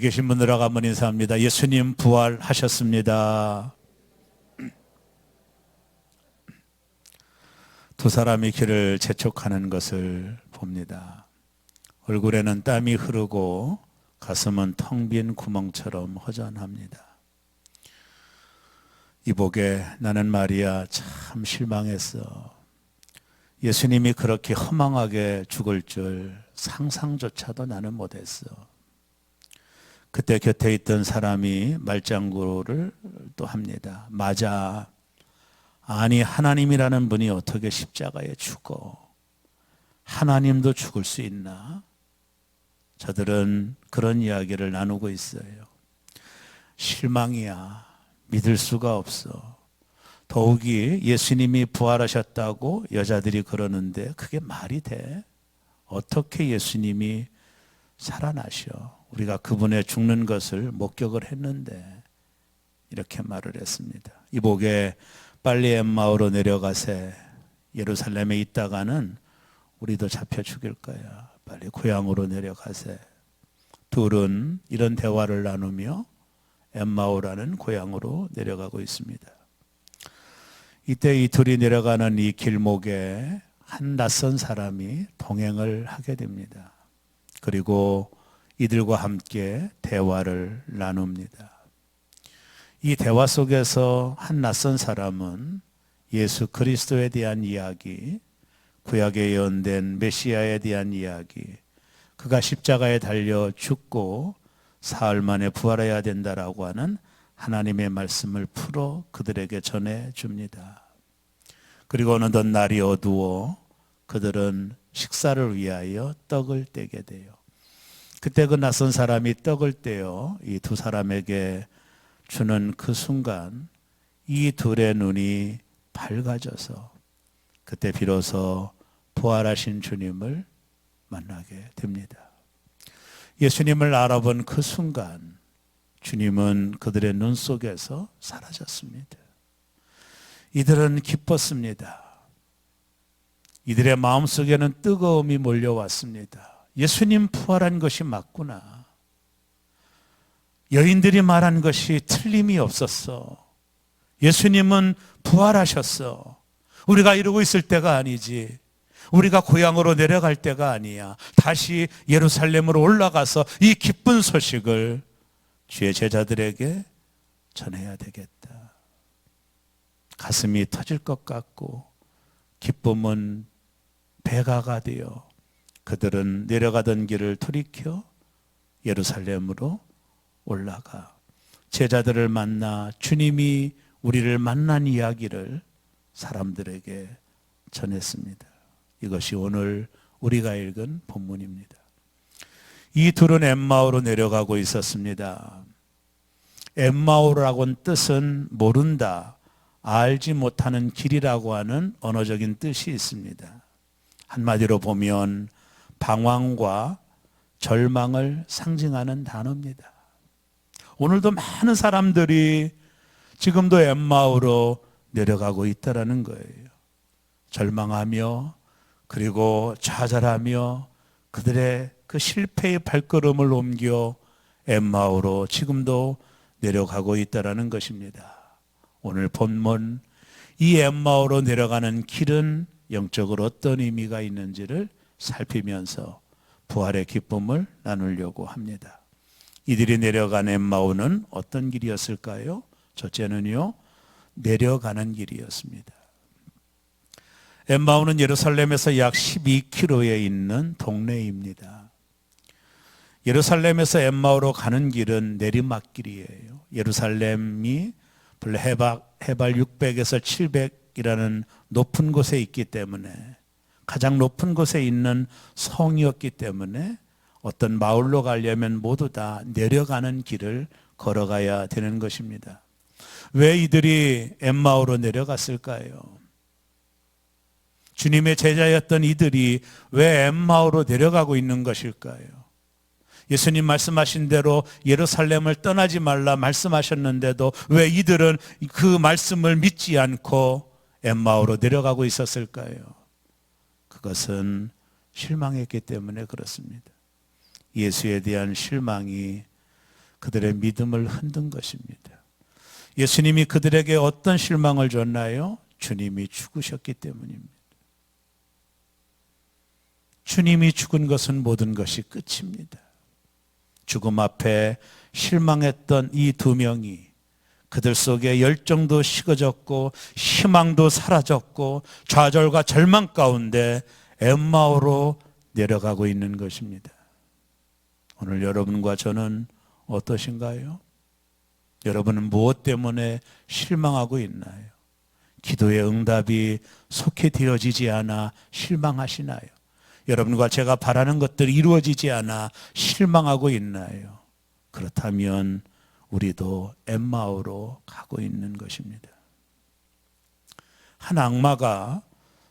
계신 분들하고 한번 인사합니다. 예수님 부활하셨습니다. 두 사람이 길을 재촉하는 것을 봅니다. 얼굴에는 땀이 흐르고 가슴은 텅 빈 구멍처럼 허전합니다. 이복에 나는 말이야 참 실망했어. 예수님이 그렇게 허망하게 죽을 줄 상상조차도 나는 못했어. 그때 곁에 있던 사람이 말장구를 또 합니다. 맞아. 아니 하나님이라는 분이 어떻게 십자가에 죽어? 하나님도 죽을 수 있나? 저들은 그런 이야기를 나누고 있어요. 실망이야. 믿을 수가 없어. 더욱이 예수님이 부활하셨다고 여자들이 그러는데 그게 말이 돼? 어떻게 예수님이 살아나셔? 우리가 그분의 죽는 것을 목격을 했는데 이렇게 말을 했습니다. 이복에 빨리 엠마오로 내려가세. 예루살렘에 있다가는 우리도 잡혀 죽일 거야. 빨리 고향으로 내려가세. 둘은 이런 대화를 나누며 엠마오라는 고향으로 내려가고 있습니다. 이때 이 둘이 내려가는 이 길목에 한 낯선 사람이 동행을 하게 됩니다. 그리고 이들과 함께 대화를 나눕니다. 이 대화 속에서 한 낯선 사람은 예수 그리스도에 대한 이야기, 구약에 예언된 메시아에 대한 이야기, 그가 십자가에 달려 죽고 사흘 만에 부활해야 된다라고 하는 하나님의 말씀을 풀어 그들에게 전해줍니다. 그리고 어느덧 날이 어두워 그들은 식사를 위하여 떡을 떼게 돼요. 그때 그 낯선 사람이 떡을 떼어 이 두 사람에게 주는 그 순간 이 둘의 눈이 밝아져서 그때 비로소 부활하신 주님을 만나게 됩니다. 예수님을 알아본 그 순간 주님은 그들의 눈 속에서 사라졌습니다. 이들은 기뻤습니다. 이들의 마음속에는 뜨거움이 몰려왔습니다. 예수님 부활한 것이 맞구나. 여인들이 말한 것이 틀림이 없었어. 예수님은 부활하셨어. 우리가 이러고 있을 때가 아니지. 우리가 고향으로 내려갈 때가 아니야. 다시 예루살렘으로 올라가서 이 기쁜 소식을 주의 제자들에게 전해야 되겠다. 가슴이 터질 것 같고 기쁨은 배가가 되어 그들은 내려가던 길을 돌이켜 예루살렘으로 올라가 제자들을 만나 주님이 우리를 만난 이야기를 사람들에게 전했습니다. 이것이 오늘 우리가 읽은 본문입니다. 이 둘은 엠마오로 내려가고 있었습니다. 엠마오라고는 뜻은 모른다, 알지 못하는 길이라고 하는 언어적인 뜻이 있습니다. 한마디로 보면 방황과 절망을 상징하는 단어입니다. 오늘도 많은 사람들이 지금도 엠마오로 내려가고 있다라는 거예요. 절망하며 그리고 좌절하며 그들의 그 실패의 발걸음을 옮겨 엠마오로 지금도 내려가고 있다라는 것입니다. 오늘 본문 이 엠마오로 내려가는 길은 영적으로 어떤 의미가 있는지를 살피면서 부활의 기쁨을 나누려고 합니다. 이들이 내려간 엠마오는 어떤 길이었을까요? 첫째는요, 내려가는 길이었습니다. 엠마오는 예루살렘에서 약 12km에 있는 동네입니다. 예루살렘에서 엠마오로 가는 길은 내리막길이에요. 예루살렘이 본래 해발 600에서 700이라는 높은 곳에 있기 때문에 가장 높은 곳에 있는 성이었기 때문에 어떤 마을로 가려면 모두 다 내려가는 길을 걸어가야 되는 것입니다. 왜 이들이 엠마오로 내려갔을까요? 주님의 제자였던 이들이 왜 엠마오로 내려가고 있는 것일까요? 예수님 말씀하신 대로 예루살렘을 떠나지 말라 말씀하셨는데도 왜 이들은 그 말씀을 믿지 않고 엠마오로 내려가고 있었을까요? 그것은 실망했기 때문에 그렇습니다. 예수에 대한 실망이 그들의 믿음을 흔든 것입니다. 예수님이 그들에게 어떤 실망을 줬나요? 주님이 죽으셨기 때문입니다. 주님이 죽은 것은 모든 것이 끝입니다. 죽음 앞에 실망했던 이 두 명이 그들 속에 열정도 식어졌고 희망도 사라졌고 좌절과 절망 가운데 엠마오로 내려가고 있는 것입니다. 오늘 여러분과 저는 어떠신가요? 여러분은 무엇 때문에 실망하고 있나요? 기도의 응답이 속히 되어지지 않아 실망하시나요? 여러분과 제가 바라는 것들이 이루어지지 않아 실망하고 있나요? 그렇다면 우리도 엠마오로 가고 있는 것입니다. 한 악마가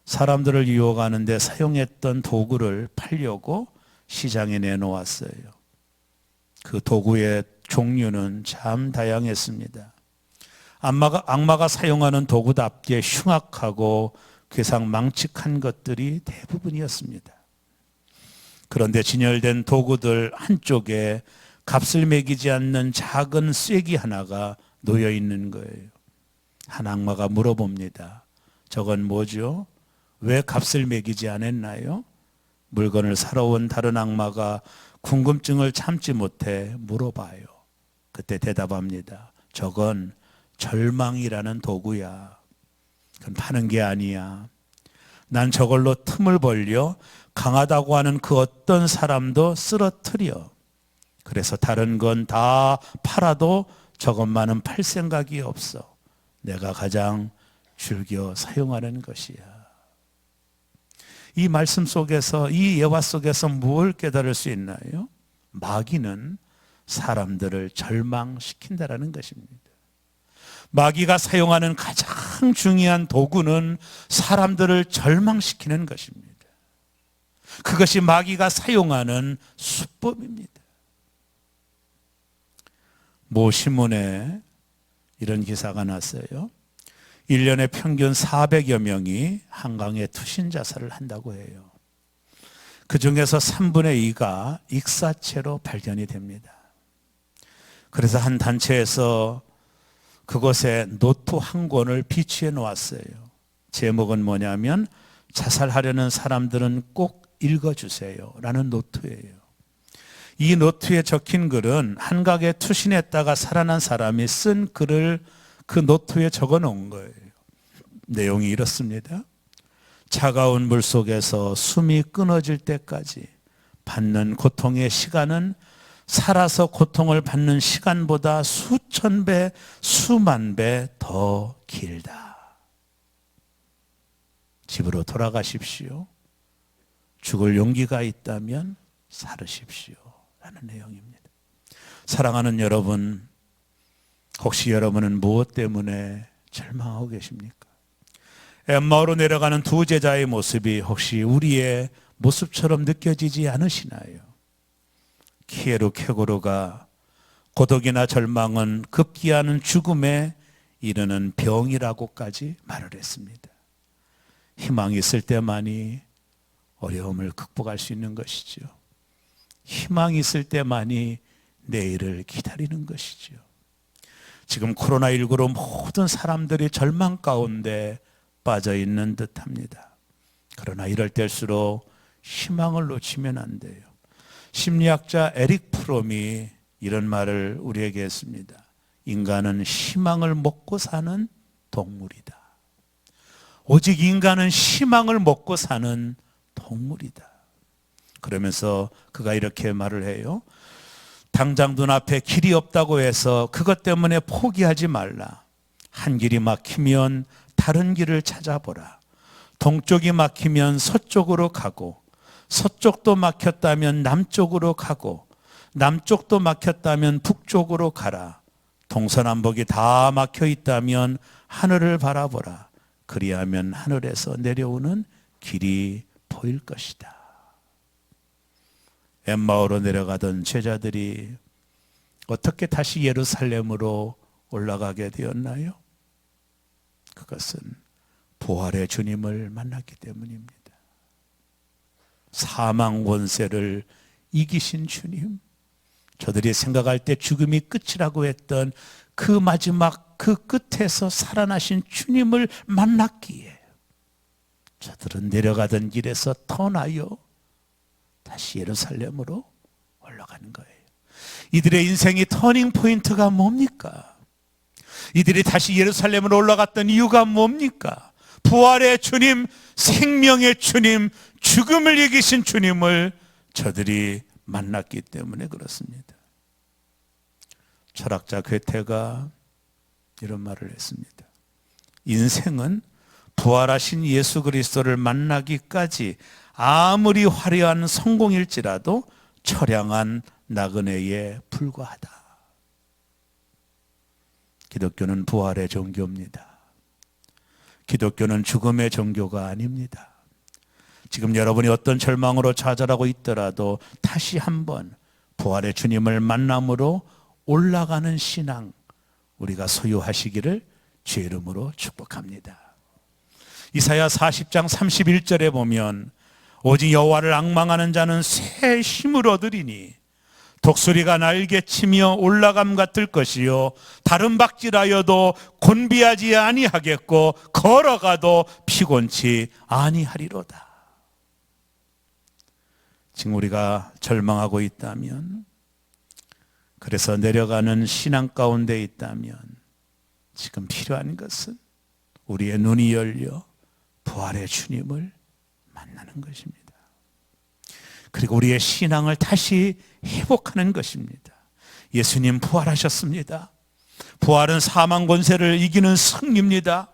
사람들을 유혹하는데 사용했던 도구를 팔려고 시장에 내놓았어요. 그 도구의 종류는 참 다양했습니다. 악마가 사용하는 도구답게 흉악하고 괴상망측한 것들이 대부분이었습니다. 그런데 진열된 도구들 한쪽에 값을 매기지 않는 작은 쐐기 하나가 놓여 있는 거예요. 한 악마가 물어봅니다. 저건 뭐죠? 왜 값을 매기지 않았나요? 물건을 사러 온 다른 악마가 궁금증을 참지 못해 물어봐요. 그때 대답합니다. 저건 절망이라는 도구야. 그건 파는 게 아니야. 난 저걸로 틈을 벌려 강하다고 하는 그 어떤 사람도 쓰러뜨려. 그래서 다른 건 다 팔아도 저것만은 팔 생각이 없어. 내가 가장 즐겨 사용하는 것이야. 이 말씀 속에서, 이 예화 속에서 뭘 깨달을 수 있나요? 마귀는 사람들을 절망시킨다라는 것입니다. 마귀가 사용하는 가장 중요한 도구는 사람들을 절망시키는 것입니다. 그것이 마귀가 사용하는 수법입니다. 모 신문에 이런 기사가 났어요. 1년에 평균 400여 명이 한강에 투신 자살을 한다고 해요. 그 중에서 3분의 2가 익사체로 발견이 됩니다. 그래서 한 단체에서 그곳에 노트 한 권을 비치해 놓았어요. 제목은 뭐냐면 자살하려는 사람들은 꼭 읽어주세요 라는 노트예요. 이 노트에 적힌 글은 한강에 투신했다가 살아난 사람이 쓴 글을 그 노트에 적어 놓은 거예요. 내용이 이렇습니다. 차가운 물 속에서 숨이 끊어질 때까지 받는 고통의 시간은 살아서 고통을 받는 시간보다 수천 배, 수만 배 더 길다. 집으로 돌아가십시오. 죽을 용기가 있다면 살으십시오. 라는 내용입니다. 사랑하는 여러분, 혹시 여러분은 무엇 때문에 절망하고 계십니까? 엠마오로 내려가는 두 제자의 모습이 혹시 우리의 모습처럼 느껴지지 않으시나요? 키에르 케고르가 고독이나 절망은 급기야는 죽음에 이르는 병이라고까지 말을 했습니다. 희망이 있을 때만이 어려움을 극복할 수 있는 것이죠. 희망이 있을 때만이 내일을 기다리는 것이죠. 지금 코로나19로 모든 사람들이 절망 가운데 빠져 있는 듯합니다. 그러나 이럴 때일수록 희망을 놓치면 안 돼요. 심리학자 에릭 프롬이 이런 말을 우리에게 했습니다. 인간은 희망을 먹고 사는 동물이다. 오직 인간은 희망을 먹고 사는 동물이다. 그러면서 그가 이렇게 말을 해요. 당장 눈앞에 길이 없다고 해서 그것 때문에 포기하지 말라. 한 길이 막히면 다른 길을 찾아보라. 동쪽이 막히면 서쪽으로 가고, 서쪽도 막혔다면 남쪽으로 가고, 남쪽도 막혔다면 북쪽으로 가라. 동서남북이 다 막혀 있다면 하늘을 바라보라. 그리하면 하늘에서 내려오는 길이 보일 것이다. 엠마오로 내려가던 제자들이 어떻게 다시 예루살렘으로 올라가게 되었나요? 그것은 부활의 주님을 만났기 때문입니다. 사망 원세를 이기신 주님, 저들이 생각할 때 죽음이 끝이라고 했던 그 마지막 그 끝에서 살아나신 주님을 만났기에 저들은 내려가던 길에서 터나여 다시 예루살렘으로 올라가는 거예요. 이들의 인생이 터닝 포인트가 뭡니까? 이들이 다시 예루살렘으로 올라갔던 이유가 뭡니까? 부활의 주님, 생명의 주님, 죽음을 이기신 주님을 저들이 만났기 때문에 그렇습니다. 철학자 괴테가 이런 말을 했습니다. 인생은 부활하신 예수 그리스도를 만나기까지 아무리 화려한 성공일지라도 처량한 나그네에 불과하다. 기독교는 부활의 종교입니다. 기독교는 죽음의 종교가 아닙니다. 지금 여러분이 어떤 절망으로 좌절하고 있더라도 다시 한번 부활의 주님을 만남으로 올라가는 신앙 우리가 소유하시기를 주의 이름으로 축복합니다. 이사야 40장 31절에 보면 오직 여호와를 앙망하는 자는 새 힘을 얻으리니 독수리가 날개치며 올라감 같을 것이요 다른 박질하여도 곤비하지 아니하겠고 걸어가도 피곤치 아니하리로다. 지금 우리가 절망하고 있다면, 그래서 내려가는 신앙 가운데 있다면 지금 필요한 것은 우리의 눈이 열려 부활의 주님을 만나는 것입니다. 그리고 우리의 신앙을 다시 회복하는 것입니다. 예수님 부활하셨습니다. 부활은 사망 권세를 이기는 승리입니다.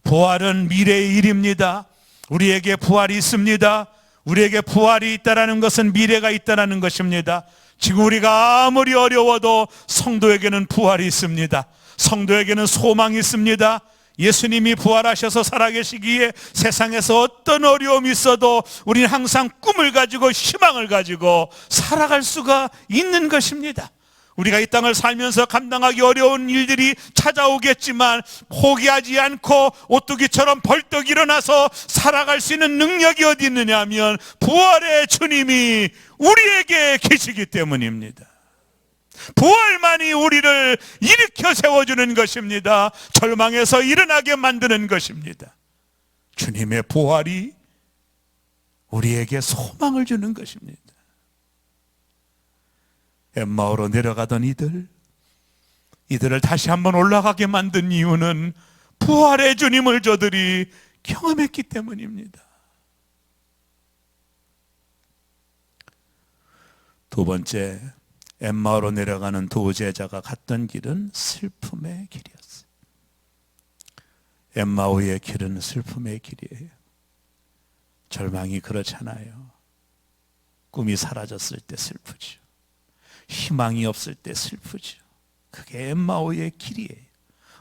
부활은 미래의 일입니다. 우리에게 부활이 있습니다. 우리에게 부활이 있다는 것은 미래가 있다는 것입니다. 지금 우리가 아무리 어려워도 성도에게는 부활이 있습니다. 성도에게는 소망이 있습니다. 예수님이 부활하셔서 살아계시기에 세상에서 어떤 어려움이 있어도 우리는 항상 꿈을 가지고 희망을 가지고 살아갈 수가 있는 것입니다. 우리가 이 땅을 살면서 감당하기 어려운 일들이 찾아오겠지만 포기하지 않고 오뚜기처럼 벌떡 일어나서 살아갈 수 있는 능력이 어디 있느냐 하면 부활의 주님이 우리에게 계시기 때문입니다. 부활만이 우리를 일으켜 세워주는 것입니다. 절망에서 일어나게 만드는 것입니다. 주님의 부활이 우리에게 소망을 주는 것입니다. 엠마오로 내려가던 이들을 다시 한번 올라가게 만든 이유는 부활의 주님을 저들이 경험했기 때문입니다. 두 번째, 엠마오로 내려가는 두 제자가 갔던 길은 슬픔의 길이었어요. 엠마오의 길은 슬픔의 길이에요. 절망이 그렇잖아요. 꿈이 사라졌을 때 슬프죠. 희망이 없을 때 슬프죠. 그게 엠마오의 길이에요.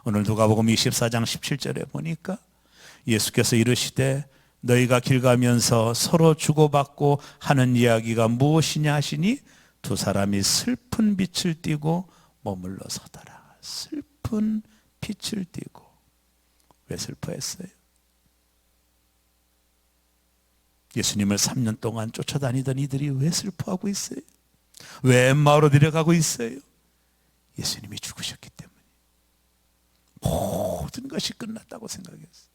오늘 누가복음 24장 17절에 보니까 예수께서 이르시되 너희가 길 가면서 서로 주고받고 하는 이야기가 무엇이냐 하시니 두 사람이 슬픈 빛을 띠고 머물러 서더라. 슬픈 빛을 띠고. 왜 슬퍼했어요? 예수님을 3년 동안 쫓아다니던 이들이 왜 슬퍼하고 있어요? 왜 엠마오로 내려가고 있어요? 예수님이 죽으셨기 때문에. 모든 것이 끝났다고 생각했어요.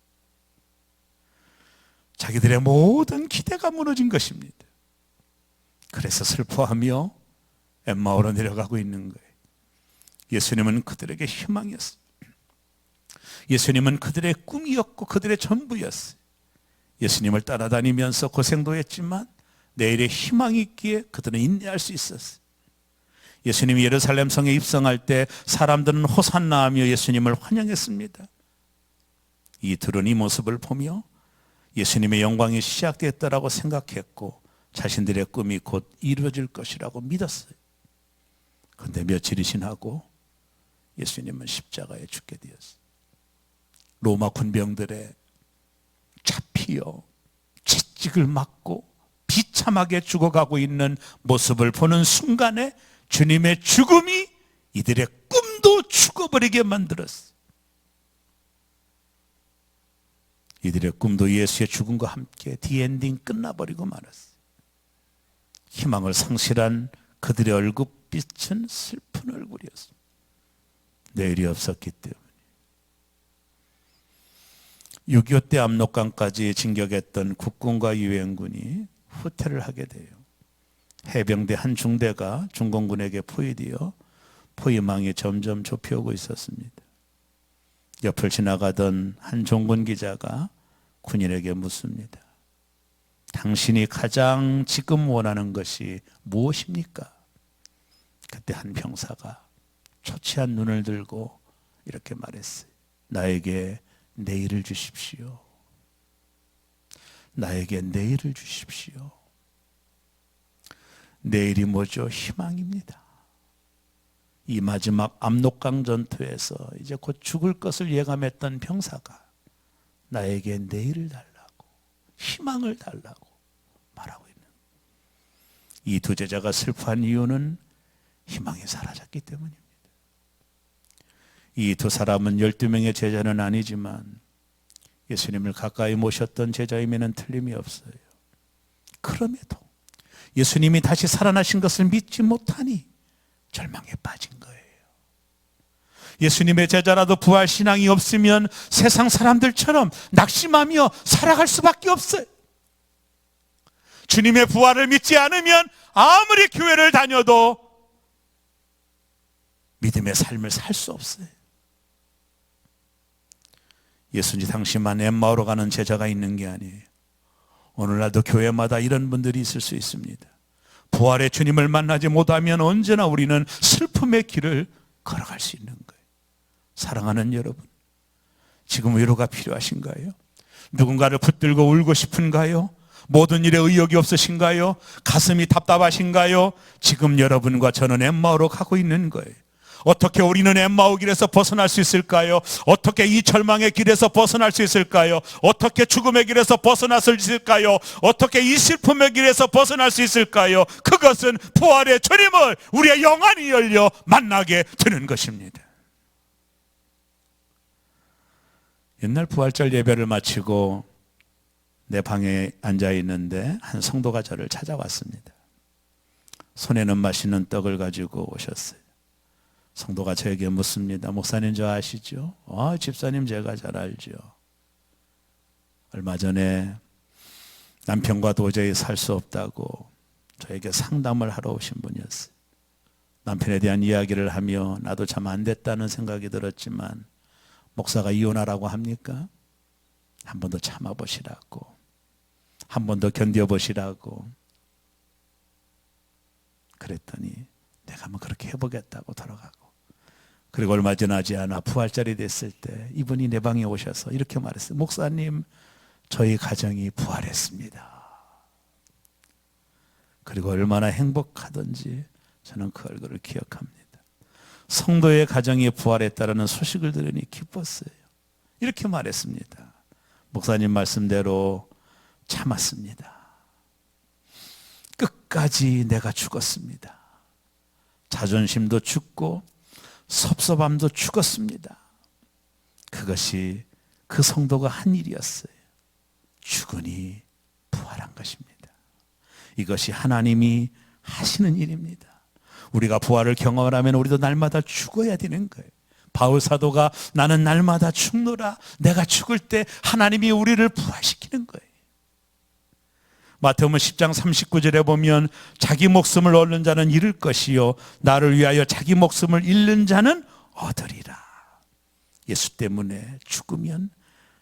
자기들의 모든 기대가 무너진 것입니다. 그래서 슬퍼하며 엠마오로 내려가고 있는 거예요. 예수님은 그들에게 희망이었어요. 예수님은 그들의 꿈이었고 그들의 전부였어요. 예수님을 따라다니면서 고생도 했지만 내일의 희망이 있기에 그들은 인내할 수 있었어요. 예수님이 예루살렘 성에 입성할 때 사람들은 호산나 하며 예수님을 환영했습니다. 이들은 이 모습을 보며 예수님의 영광이 시작됐다라고 생각했고 자신들의 꿈이 곧 이루어질 것이라고 믿었어요. 그런데 며칠이 지나고 예수님은 십자가에 죽게 되었어요. 로마 군병들의 잡히어 채찍을 맞고 비참하게 죽어가고 있는 모습을 보는 순간에 주님의 죽음이 이들의 꿈도 죽어버리게 만들었어요. 이들의 꿈도 예수의 죽음과 함께 디엔딩 끝나버리고 말았어요. 희망을 상실한 그들의 얼굴빛은 슬픈 얼굴이었습니다. 내일이 없었기 때문에. 6.25 때 압록강까지 진격했던 국군과 유엔군이 후퇴를 하게 돼요. 해병대 한 중대가 중공군에게 포위되어 포위망이 점점 좁혀오고 있었습니다. 옆을 지나가던 한 종군 기자가 군인에게 묻습니다. 당신이 가장 지금 원하는 것이 무엇입니까? 그때 한 병사가 초췌한 눈을 들고 이렇게 말했어요. 나에게 내일을 주십시오. 나에게 내일을 주십시오. 내일이 뭐죠? 희망입니다. 이 마지막 압록강 전투에서 이제 곧 죽을 것을 예감했던 병사가 나에게 내일을 달라고, 희망을 달라고 말하고 있는, 이 두 제자가 슬퍼한 이유는 희망이 사라졌기 때문입니다. 이 두 사람은 12명의 제자는 아니지만 예수님을 가까이 모셨던 제자임에는 틀림이 없어요. 그럼에도 예수님이 다시 살아나신 것을 믿지 못하니 절망에 빠진 거예요. 예수님의 제자라도 부활 신앙이 없으면 세상 사람들처럼 낙심하며 살아갈 수밖에 없어요. 주님의 부활을 믿지 않으면 아무리 교회를 다녀도 믿음의 삶을 살 수 없어요. 예수님 당시만 엠마오로 가는 제자가 있는 게 아니에요. 오늘날도 교회마다 이런 분들이 있을 수 있습니다. 부활의 주님을 만나지 못하면 언제나 우리는 슬픔의 길을 걸어갈 수 있는 거예요. 사랑하는 여러분, 지금 위로가 필요하신가요? 누군가를 붙들고 울고 싶은가요? 모든 일에 의욕이 없으신가요? 가슴이 답답하신가요? 지금 여러분과 저는 엠마오로 가고 있는 거예요. 어떻게 우리는 엠마오 길에서 벗어날 수 있을까요? 어떻게 이 절망의 길에서 벗어날 수 있을까요? 어떻게 죽음의 길에서 벗어날 수 있을까요? 어떻게 이 슬픔의 길에서 벗어날 수 있을까요? 그것은 부활의 주님을 우리의 영안이 열려 만나게 되는 것입니다. 옛날 부활절 예배를 마치고 내 방에 앉아 있는데 한 성도가 저를 찾아왔습니다. 손에는 맛있는 떡을 가지고 오셨어요. 성도가 저에게 묻습니다. 목사님 저 아시죠? 집사님 제가 잘 알죠. 얼마 전에 남편과 도저히 살 수 없다고 저에게 상담을 하러 오신 분이었어요. 남편에 대한 이야기를 하며 나도 참 안 됐다는 생각이 들었지만 목사가 이혼하라고 합니까? 한 번 더 참아보시라고, 한 번 더 견뎌보시라고 그랬더니 내가 한번 그렇게 해보겠다고 돌아가고, 그리고 얼마 지나지 않아 부활절이 됐을 때 이분이 내 방에 오셔서 이렇게 말했어요. 목사님, 저희 가정이 부활했습니다. 그리고 얼마나 행복하던지 저는 그 얼굴을 기억합니다. 성도의 가정이 부활했다라는 소식을 들으니 기뻤어요. 이렇게 말했습니다. 목사님 말씀대로 참았습니다. 끝까지 내가 죽었습니다. 자존심도 죽고 섭섭함도 죽었습니다. 그것이 그 성도가 한 일이었어요. 죽으니 부활한 것입니다. 이것이 하나님이 하시는 일입니다. 우리가 부활을 경험을 하면 우리도 날마다 죽어야 되는 거예요. 바울 사도가 나는 날마다 죽노라, 내가 죽을 때 하나님이 우리를 부활시키는 거예요. 마태복음 10장 39절에 보면 자기 목숨을 얻는 자는 잃을 것이요 나를 위하여 자기 목숨을 잃는 자는 얻으리라. 예수 때문에 죽으면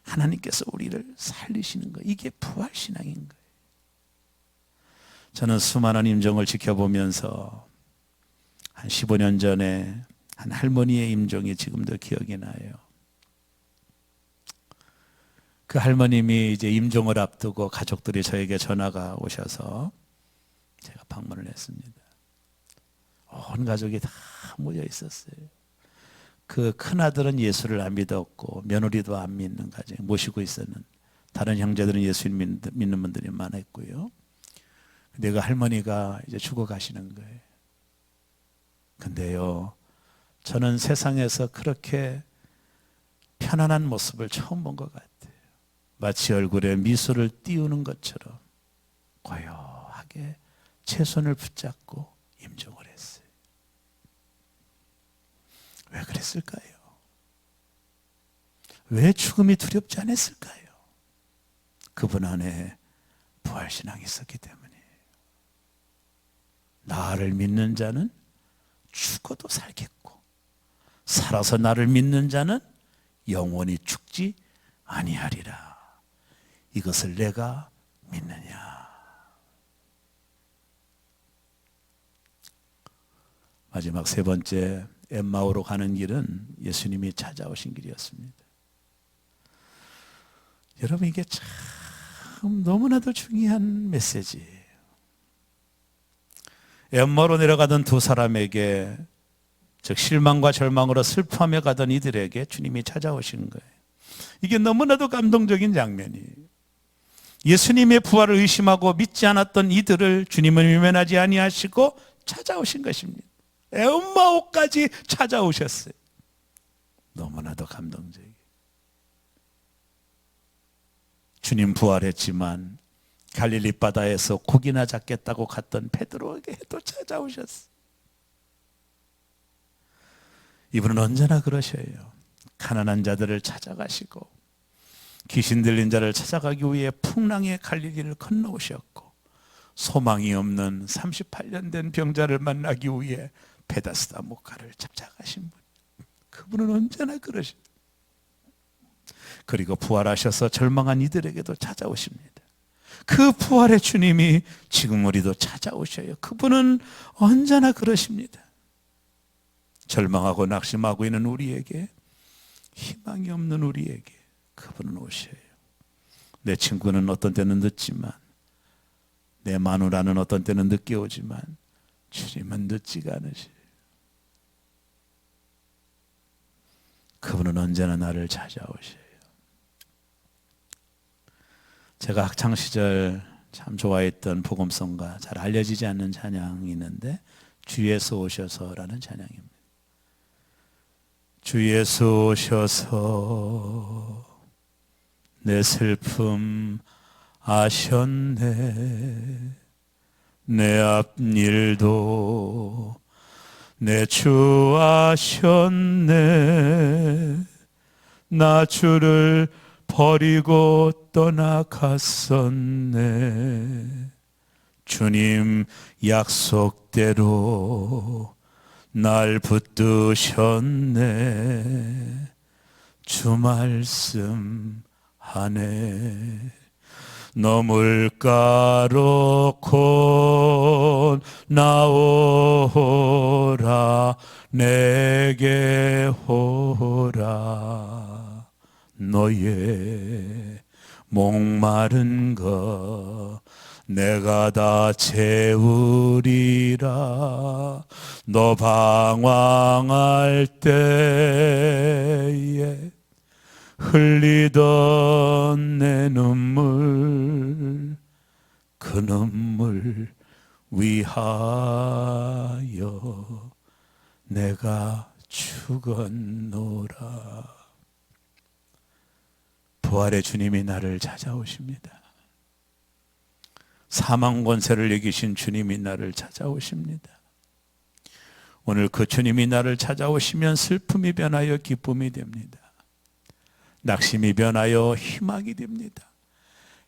하나님께서 우리를 살리시는 거예요. 이게 부활신앙인 거예요. 저는 수많은 임종을 지켜보면서 한 15년 전에 한 할머니의 임종이 지금도 기억이 나요. 그 할머님이 이제 임종을 앞두고 가족들이 저에게 전화가 오셔서 제가 방문을 했습니다. 온 가족이 다 모여 있었어요. 그 큰아들은 예수를 안 믿었고 며느리도 안 믿는 가정 모시고 있었는, 다른 형제들은 예수 믿는 분들이 많았고요. 근데 그 할머니가 이제 죽어가시는 거예요. 근데요, 저는 세상에서 그렇게 편안한 모습을 처음 본 것 같아요. 마치 얼굴에 미소를 띄우는 것처럼 고요하게 제 손을 붙잡고 임종을 했어요. 왜 그랬을까요? 왜 죽음이 두렵지 않았을까요? 그분 안에 부활신앙이 있었기 때문이에요. 나를 믿는 자는 죽어도 살겠고 살아서 나를 믿는 자는 영원히 죽지 아니하리라. 이것을 내가 믿느냐. 마지막 세 번째, 엠마오로 가는 길은 예수님이 찾아오신 길이었습니다. 여러분, 이게 참 너무나도 중요한 메시지예요. 엠마오로 내려가던 두 사람에게, 즉 실망과 절망으로 슬퍼하며 가던 이들에게 주님이 찾아오신 거예요. 이게 너무나도 감동적인 장면이에요. 예수님의 부활을 의심하고 믿지 않았던 이들을 주님은 외면하지 아니하시고 찾아오신 것입니다. 엠마오까지 찾아오셨어요. 너무나도 감동적이에요. 주님 부활했지만 갈릴리 바다에서 고기나 잡겠다고 갔던 베드로에게도 찾아오셨어요. 이분은 언제나 그러셔요. 가난한 자들을 찾아가시고 귀신 들린 자를 찾아가기 위해 풍랑의 갈릴리를 건너오셨고, 소망이 없는 38년 된 병자를 만나기 위해 베다스다 목가를 찾아가신 분, 그분은 언제나 그러십니다. 그리고 부활하셔서 절망한 이들에게도 찾아오십니다. 그 부활의 주님이 지금 우리도 찾아오셔요. 그분은 언제나 그러십니다. 절망하고 낙심하고 있는 우리에게, 희망이 없는 우리에게 그분은 오셔요. 내 친구는 어떤 때는 늦지만, 내 마누라는 어떤 때는 늦게 오지만 주님은 늦지가 않으셔요. 그분은 언제나 나를 찾아오셔요. 제가 학창시절 참 좋아했던 복음성가, 잘 알려지지 않는 찬양이 있는데 주에서 오셔서라는 찬양입니다. 주에서 오셔서 내 슬픔 아셨네. 내 앞일도 내 주 아셨네. 나 주를 버리고 떠나갔었네. 주님 약속대로 날 붙드셨네. 주 말씀 하네. 너 물가로 곧 나오라. 내게 오라. 너의 목마른 것 내가 다 채우리라. 너 방황할 때에 흘리던 내 눈물, 그 눈물 위하여 내가 죽었노라. 부활의 주님이 나를 찾아오십니다. 사망 권세를 이기신 주님이 나를 찾아오십니다. 오늘 그 주님이 나를 찾아오시면 슬픔이 변하여 기쁨이 됩니다. 낙심이 변하여 희망이 됩니다.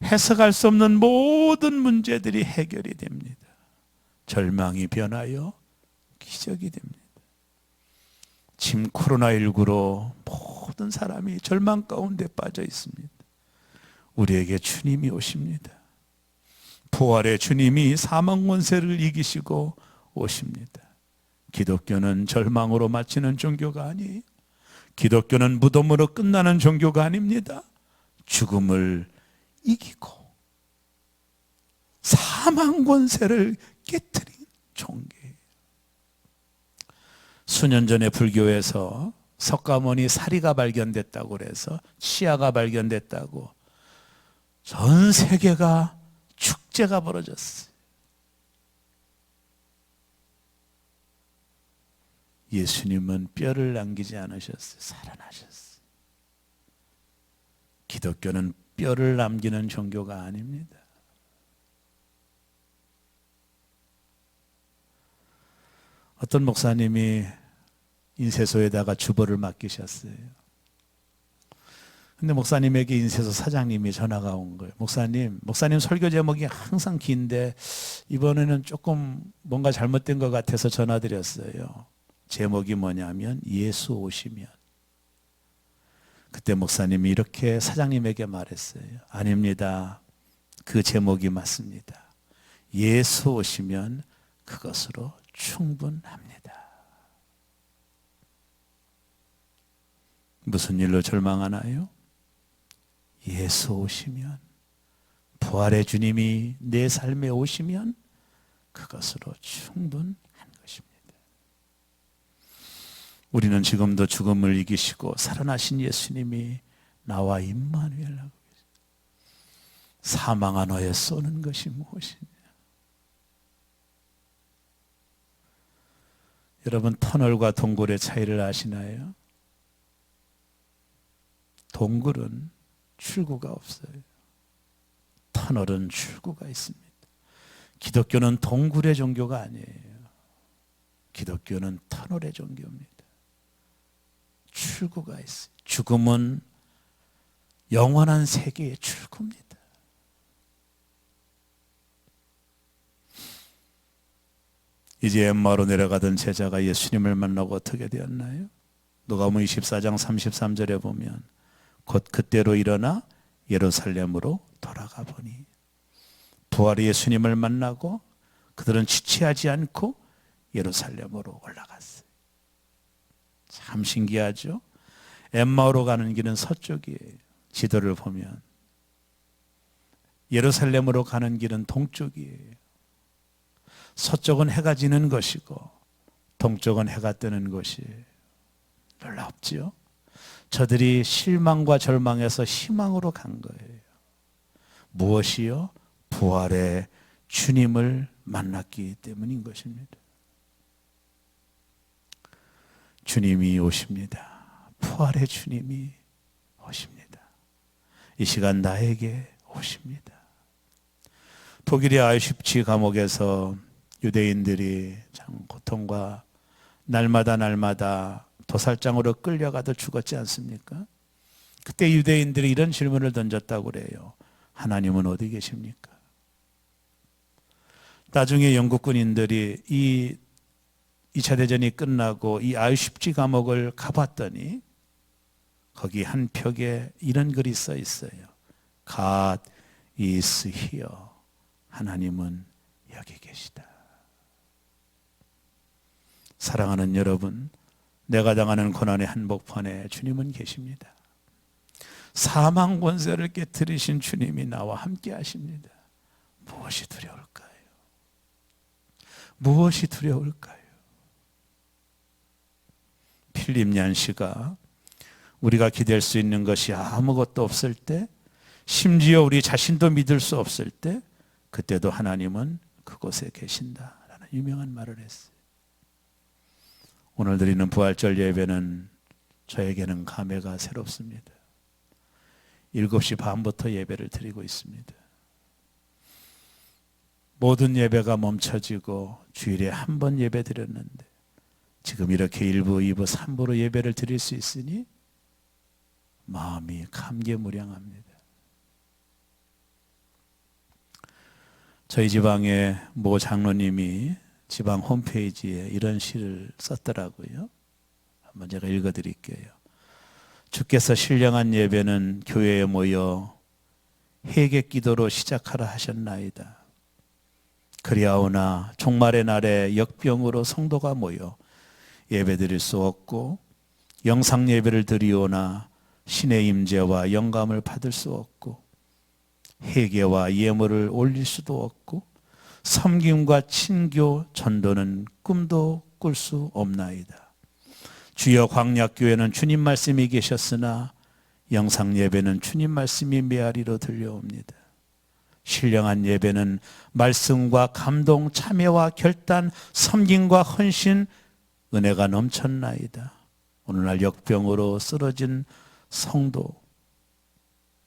해석할 수 없는 모든 문제들이 해결이 됩니다. 절망이 변하여 기적이 됩니다. 지금 코로나19로 모든 사람이 절망 가운데 빠져 있습니다. 우리에게 주님이 오십니다. 부활의 주님이 사망 권세를 이기시고 오십니다. 기독교는 절망으로 마치는 종교가 아니에요. 기독교는 무덤으로 끝나는 종교가 아닙니다. 죽음을 이기고 사망 권세를 깨뜨린 종교예요. 수년 전에 불교에서 석가모니 사리가 발견됐다고 그래서, 치아가 발견됐다고 전 세계가 축제가 벌어졌어요. 예수님은 뼈를 남기지 않으셨어요. 살아나셨어요. 기독교는 뼈를 남기는 종교가 아닙니다. 어떤 목사님이 인쇄소에다가 주보를 맡기셨어요. 근데 목사님에게 인쇄소 사장님이 전화가 온 거예요. 목사님 설교 제목이 항상 긴데 이번에는 조금 뭔가 잘못된 것 같아서 전화드렸어요. 제목이 뭐냐면 예수 오시면. 그때 목사님이 이렇게 사장님에게 말했어요. 아닙니다. 그 제목이 맞습니다. 예수 오시면 그것으로 충분합니다. 무슨 일로 절망하나요? 예수 오시면, 부활의 주님이 내 삶에 오시면 그것으로 충분한 것입니다. 우리는 지금도 죽음을 이기시고 살아나신 예수님이 나와 임마누엘하고 계십니다. 사망한 너에 쏘는 것이 무엇이냐? 여러분, 터널과 동굴의 차이를 아시나요? 동굴은 출구가 없어요. 터널은 출구가 있습니다. 기독교는 동굴의 종교가 아니에요. 기독교는 터널의 종교입니다. 출구가 있어요. 죽음은 영원한 세계의 출구입니다. 이제 엠마오로 내려가던 제자가 예수님을 만나고 어떻게 되었나요? 누가복음 24장 33절에 보면 곧 그때로 일어나 예루살렘으로 돌아가 보니 부활의 예수님을 만나고 그들은 지체하지 않고 예루살렘으로 올라갔어요. 참 신기하죠? 엠마오로 가는 길은 서쪽이에요. 지도를 보면 예루살렘으로 가는 길은 동쪽이에요. 서쪽은 해가 지는 것이고 동쪽은 해가 뜨는 것이 놀랍지요? 저들이 실망과 절망에서 희망으로 간 거예요. 무엇이요? 부활의 주님을 만났기 때문인 것입니다. 주님이 오십니다. 부활의 주님이 오십니다. 이 시간 나에게 오십니다. 독일의 아우슈비츠 감옥에서 유대인들이 참 고통과 날마다 도살장으로 끌려가도 죽었지 않습니까? 그때 유대인들이 이런 질문을 던졌다고 그래요. 하나님은 어디 계십니까? 나중에 영국 군인들이 이 2차 대전이 끝나고 이 아우슈비츠 감옥을 가봤더니 거기 한 벽에 이런 글이 써 있어요. God is here. 하나님은 여기 계시다. 사랑하는 여러분, 내가 당하는 고난의 한복판에 주님은 계십니다. 사망 권세를 깨뜨리신 주님이 나와 함께 하십니다. 무엇이 두려울까요? 무엇이 두려울까요? 필립 얀시가 우리가 기댈 수 있는 것이 아무것도 없을 때, 심지어 우리 자신도 믿을 수 없을 때, 그때도 하나님은 그곳에 계신다라는 유명한 말을 했어요. 오늘 드리는 부활절 예배는 저에게는 감회가 새롭습니다. 7시 반부터 예배를 드리고 있습니다. 모든 예배가 멈춰지고 주일에 한 번 예배 드렸는데 지금 이렇게 1부, 2부, 3부로 예배를 드릴 수 있으니 마음이 감개무량합니다. 저희 지방의 모 장로님이 지방 홈페이지에 이런 시를 썼더라고요. 한번 제가 읽어드릴게요. 주께서 신령한 예배는 교회에 모여 회개 기도로 시작하라 하셨나이다. 그리하오나 종말의 날에 역병으로 성도가 모여 예배 드릴 수 없고 영상 예배를 드리오나 신의 임재와 영감을 받을 수 없고 회개와 예물을 올릴 수도 없고 섬김과 친교, 전도는 꿈도 꿀 수 없나이다. 주여 광약교회는 주님 말씀이 계셨으나 영상 예배는 주님 말씀이 메아리로 들려옵니다. 신령한 예배는 말씀과 감동, 참여와 결단, 섬김과 헌신, 은혜가 넘쳤나이다. 오늘날 역병으로 쓰러진 성도,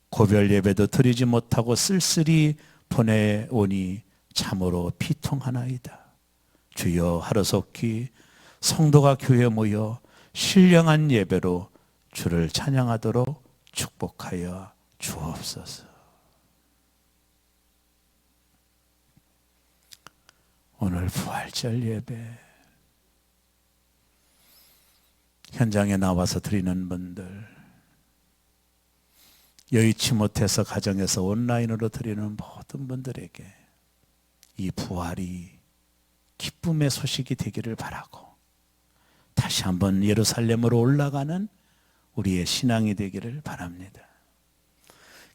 고별 예배도 드리지 못하고 쓸쓸히 보내오니 참으로 비통하나이다. 주여 하루속히 성도가 교회에 모여 신령한 예배로 주를 찬양하도록 축복하여 주옵소서. 오늘 부활절 예배 현장에 나와서 드리는 분들, 여의치 못해서 가정에서 온라인으로 드리는 모든 분들에게 이 부활이 기쁨의 소식이 되기를 바라고, 다시 한번 예루살렘으로 올라가는 우리의 신앙이 되기를 바랍니다.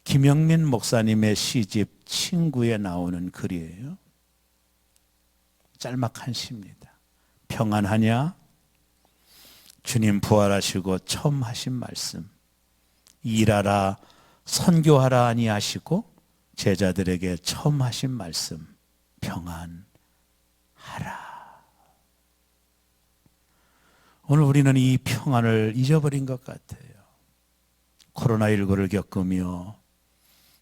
김영민 목사님의 시집 친구에 나오는 글이에요. 짤막한 시입니다. 평안하냐? 주님 부활하시고 처음 하신 말씀, 일하라 선교하라 아니하시고 제자들에게 처음 하신 말씀, 평안하라. 오늘 우리는 이 평안을 잊어버린 것 같아요. 코로나19를 겪으며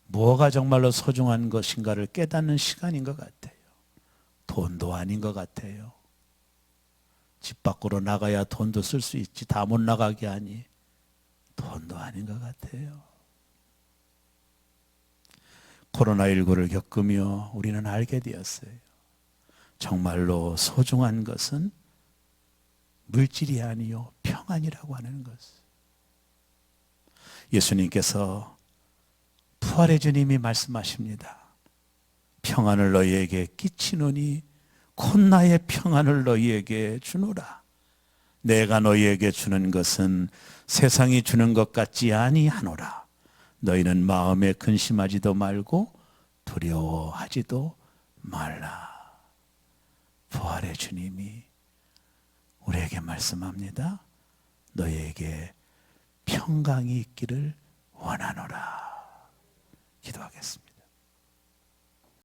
뭐가 정말로 소중한 것인가를 깨닫는 시간인 것 같아요. 돈도 아닌 것 같아요. 집 밖으로 나가야 돈도 쓸 수 있지, 다 못 나가게 하니 돈도 아닌 것 같아요. 코로나19를 겪으며 우리는 알게 되었어요. 정말로 소중한 것은 물질이 아니요 평안이라고 하는 것. 예수님께서 부활의 주님이 말씀하십니다. 평안을 너희에게 끼치노니 곧 나의 평안을 너희에게 주노라. 내가 너희에게 주는 것은 세상이 주는 것 같지 아니하노라. 너희는 마음에 근심하지도 말고 두려워하지도 말라. 부활의 주님이 우리에게 말씀합니다. 너희에게 평강이 있기를 원하노라.